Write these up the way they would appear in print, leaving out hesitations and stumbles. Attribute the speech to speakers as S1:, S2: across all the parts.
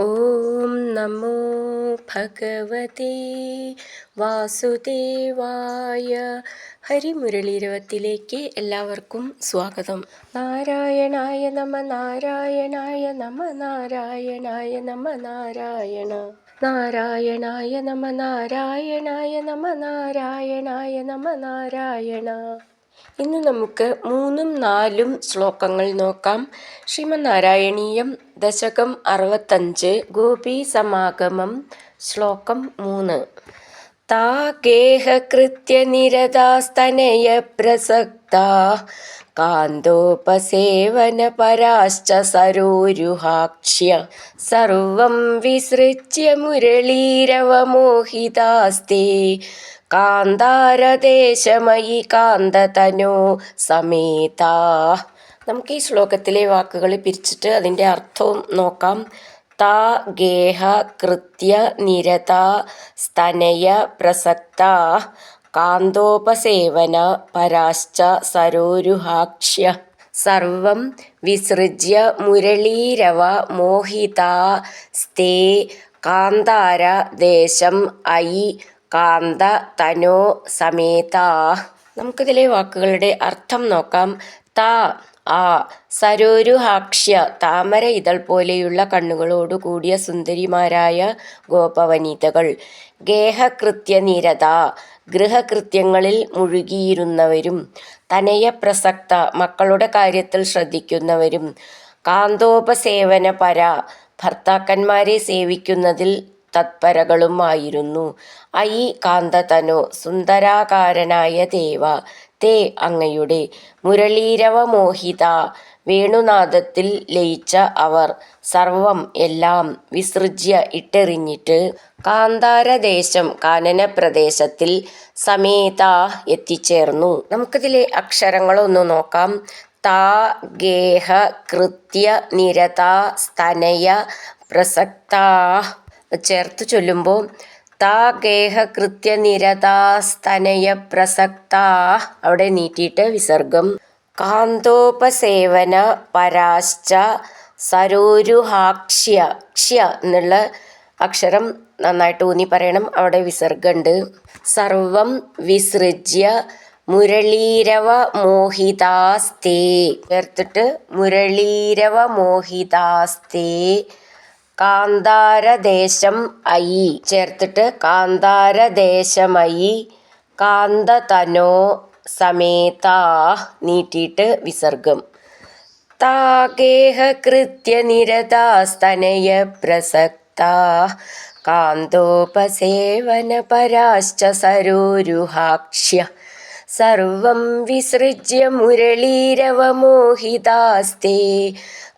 S1: ഓം നമോ ഭഗവതേ വാസുദേവായ. ഹരിമുരളീരവത്തിലേക്ക് എല്ലാവർക്കും സ്വാഗതം. നാരായണായ നമ നാരായണായ നമ നാരായണായ നമ നാരായണ നാരായണായ നമ നാരായണായ നമ നാരായണായ നമ നാരായണ. ഇന്ന് നമുക്ക് 3ഉം 4ഉം ശ്ലോകങ്ങൾ നോക്കാം. ശ്രീമന്നാരായണീയം ദശകം 65 ഗോപീസമാഗമം ശ്ലോകം 3. താ ഗേഹകൃത്യനിരതാസ്തനയ പ്രസക്താ കാന്തോപസേവനപരാശ്ച സരോരുഹാക്ഷ്യ സർവം വിസൃജ്യ മുരളീരവമോഹിതാസ്തേ കാന്താരദേശമയി കാന്തതനോ സമേതാ. നമുക്ക് ഈ ശ്ലോകത്തിലെ വാക്കുകൾ പിരിച്ചിട്ട് അതിൻ്റെ അർത്ഥവും നോക്കാം. താ ഗേഹ കൃത്യ നിരത സ്തനയ പ്രസക്ത കാന്തോപസേവന പരാശ്ച സരോരുഹാക്ഷ്യ സർവം വിസൃജ്യ മുരളീരവ മോഹിതാ സ്തേ കാന്താര ദേശം ഐ കാന്ത തനോ സമേതാ. നമുക്കിതിലെ വാക്കുകളുടെ അർത്ഥം നോക്കാം. താ ആ സരോരുഹാക്ഷ്യ താമര ഇതൾ പോലെയുള്ള കണ്ണുകളോടു കൂടിയ സുന്ദരിമാരായ ഗോപവനിതകൾ. ഗേഹകൃത്യനിരത ഗൃഹകൃത്യങ്ങളിൽ മുഴുകിയിരുന്നവരും. തനയ പ്രസക്ത മക്കളുടെ കാര്യത്തിൽ ശ്രദ്ധിക്കുന്നവരും. കാന്തോപസേവന പര ഭർത്താക്കന്മാരെ സേവിക്കുന്നതിൽ തത്പരകളുമായിരുന്നു. ഐ കാന്തതനോ സുന്ദരാകാരനായ ദേവ തേ അങ്ങയുടെ മുരളീരവ മോഹിത വേണുനാദത്തിൽ ലയിച്ച അവർ സർവം എല്ലാം വിസൃജ്യ ഇട്ടെറിഞ്ഞിട്ട് കാന്താരദേശം കാനന പ്രദേശത്തിൽ സമേത എത്തിച്ചേർന്നു. നമുക്കിതിലെ അക്ഷരങ്ങളൊന്ന് നോക്കാം. താ ഗേഹ കൃത്യ നിരത സ്തനയ പ്രസക്താ ചേർത്ത് ചൊല്ലുമ്പോൾ താ ഗേഹ കൃത്യ നിരതാസ്തനയ പ്രസക്താ അവിടെ നീട്ടിയിട്ട് വിസർഗം. കാന്തോപസേവന പരാശ്ച സരോരുഹാക്ഷ്യ ക്ഷ്യ എന്നുള്ള അക്ഷരം നന്നായിട്ട് ഊന്നി പറയണം, അവിടെ വിസർഗമുണ്ട്. സർവം വിസൃജ്യ മുരളീരവ മോഹിതാസ്തേ ചേർത്തിട്ട് മുരളീരവ മോഹിതാസ്തേ കാന്താരദേശം ഐ ചേർത്തിട്ട് കാന്താരദേശമയി കാന്തതനോ സമേതാ നീട്ടിയിട്ട് വിസർഗം. താഗേഹകൃത്യ നിരതാസ്തനയ പ്രസക്താ കാന്തോപസേവന പരാശ്ച സരോരുഹാക്ഷ്യ സർവം വിസൃജ്യ മുരളീരവമോഹിതാസ്തേ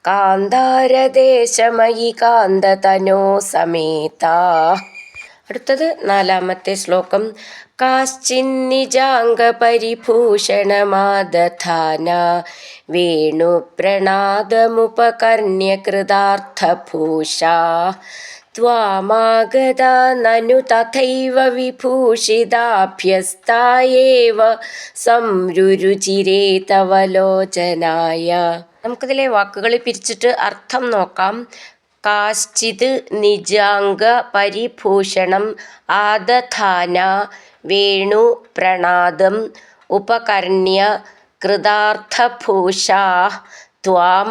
S1: കാന്താരദേശമയി കാന്തതനോ സമേതാ. അടുത്തത് 4ാമത്തെ ശ്ലോകം. കാശ്ചിന്നിജാംഗപരിഭൂഷണമാദധാന വേണുപ്രണാദമുപകർണ്യ കൃതാർത്ഥഭൂഷാ ത്വാമാഗതാ നനു തഥൈവ വിഭൂഷിതാഭ്യസ്താ ഏവ സംരുരുചിരേ തവ ലോചനായ. നമുക്കിതിലെ വാക്കുകൾ പിരിച്ചിട്ട് അർത്ഥം നോക്കാം. കാശ്ചിത് നിജാംഗ പരിഭൂഷണം ആദധാന വേണു പ്രണാദം ഉപകർണ്യ കൃതാർത്ഥഭൂഷാ ത്വാം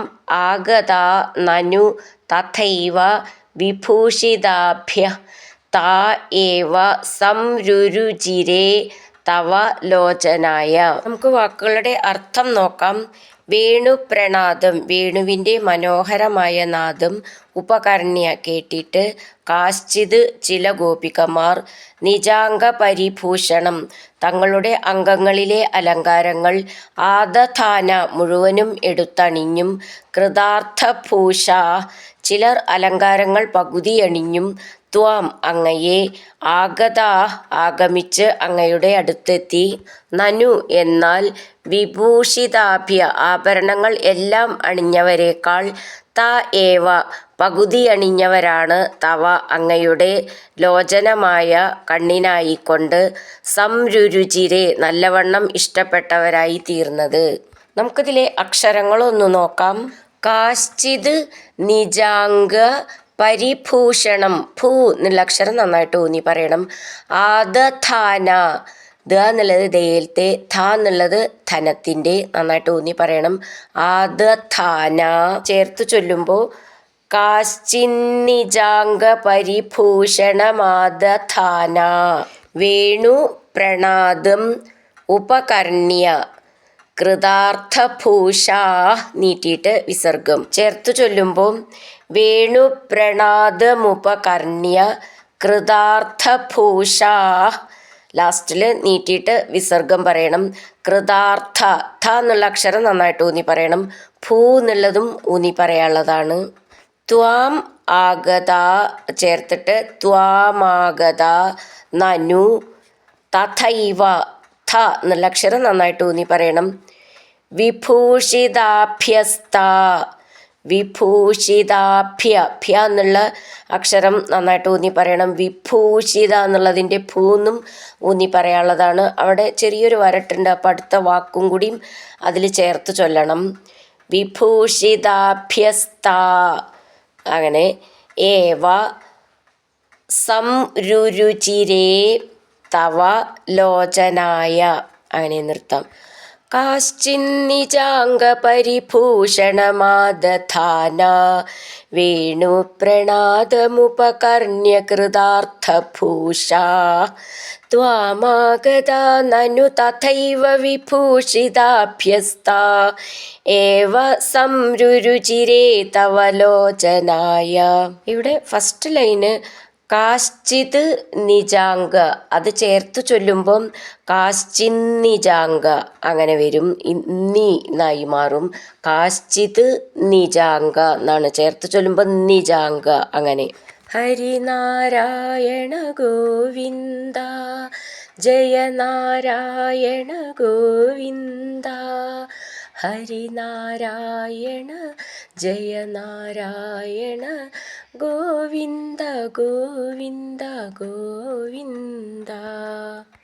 S1: ആഗതാ നനു തഥൈവ വിഭൂഷിതാഭ്യ താ ഏവ സംരുരുചിരേ തവ ലോചനായ. നമുക്ക് വാക്കുകളുടെ അർത്ഥം നോക്കാം. വേണുപ്രണാദം വേണുവിൻ്റെ മനോഹരമായ നാദം ഉപകർണ്യ കേട്ടിട്ട് കാശ്ചിത് ചില ഗോപികമാർ നിജാംഗ പരിഭൂഷണം തങ്ങളുടെ അംഗങ്ങളിലെ അലങ്കാരങ്ങൾ ആദധാന മുഴുവനും എടുത്തണിഞ്ഞും കൃതാർത്ഥഭൂഷ ചിലർ അലങ്കാരങ്ങൾ പകുതി അണിഞ്ഞും ത്വാം അങ്ങയെ ആഗതാ ആഗമിച്ച് അങ്ങയുടെ അടുത്തെത്തി നനു എന്നാൽ വിഭൂഷിതാഭ്യ ആഭരണങ്ങൾ എല്ലാം അണിഞ്ഞവരെക്കാൾ താ ഏവ പകുതി അണിഞ്ഞവരാണ് തവ അങ്ങയുടെ ലോചനമായ കണ്ണിനായിക്കൊണ്ട് സംരുരുചിരെ നല്ലവണ്ണം ഇഷ്ടപ്പെട്ടവരായി തീർന്നത്. നമുക്കിതിലെ അക്ഷരങ്ങളൊന്നു നോക്കാം. കാശ്ചിത് നിജാംഗ പരിഭൂഷണം ഭൂ എന്നുള്ള അക്ഷരം നന്നായിട്ട് ഊന്നി പറയണം. ആദധാന ദ എന്നുള്ളത് ദയലത്തെ, ധ എന്നുള്ളത് ധനത്തിൻ്റെ, നന്നായിട്ട് ഊന്നി പറയണം. ആദധാന ചേർത്ത് ചൊല്ലുമ്പോൾ കാശ്ചിന്നിജാംഗ പരിഭൂഷണമാദധാന വേണു പ്രണാദം ഉപകർണ്യ കൃതാർത്ഥഭൂഷാ നീട്ടിയിട്ട് വിസർഗം ചേർത്ത് ചൊല്ലുമ്പോൾ വേണു പ്രണാദമുപകർണ്യ കൃതാർത്ഥഭൂഷാ ലാസ്റ്റിൽ നീട്ടിയിട്ട് വിസർഗം പറയണം. കൃതാർത്ഥ ഥ എന്നുള്ള അക്ഷരം നന്നായിട്ട് ഊന്നി പറയണം. ഭൂ എന്നുള്ളതും ഊന്നി പറയാനുള്ളതാണ്. ത്വാം ആഗത ചേർത്തിട്ട് ത്വാമാഗത നനു തഥൈവ ഥ എന്നുള്ള അക്ഷരം നന്നായിട്ട് ഊന്നി പറയണം. വിഭൂഷിതാഭ്യസ്ത വിഭൂഷിതാഭ്യ ഭ്യ എന്നുള്ള അക്ഷരം നന്നായിട്ട് ഊന്നി പറയണം. വിഭൂഷിത എന്നുള്ളതിൻ്റെ ഭൂന്നും ഊന്നി പറയാനുള്ളതാണ്. അവിടെ ചെറിയൊരു വരട്ടുണ്ട്, അപ്പം അടുത്ത വാക്കും കൂടിയും അതിൽ ചേർത്ത് ചൊല്ലണം. വിഭൂഷിതാഭ്യസ്ത അങ്ങനെ ഏവ സംരുചിരേ തവ ലോചനായ അങ്ങനെ നിർത്താം. കാശ്ചിന്നിജാംഗപരിഭൂഷണമാദധാന വേണുപ്രണാദമുപകർണ്യ കൃതാർത്ഥഭൂഷാ ത്വാമാഗതാ നനു തഥൈവ വിഭൂഷിതാഭ്യസ്താ ഏവ സംരുചിരേ തവ ലോചനായ. ഇവിടെ ഫസ്റ്റ് ലൈന് കാശ്ചിത് നിജാംഗ അത് ചേർത്ത് ചൊല്ലുമ്പം കാശ്ചിന്നിജാംഗ അങ്ങനെ വരും, നീ എന്നായി മാറും. കാശ്ചിത് നിജാംഗ എന്നാണ് ചേർത്ത് ചൊല്ലുമ്പോൾ നിജാംഗ അങ്ങനെ. ഹരിനാരായണ ഗോവിന്ദ ജയ നാരായണ ഗോവിന്ദ ഹരിനാരായണ ജയ നാരായണ ഗോവിന്ദ ഗോവിന്ദ ഗോവിന്ദ.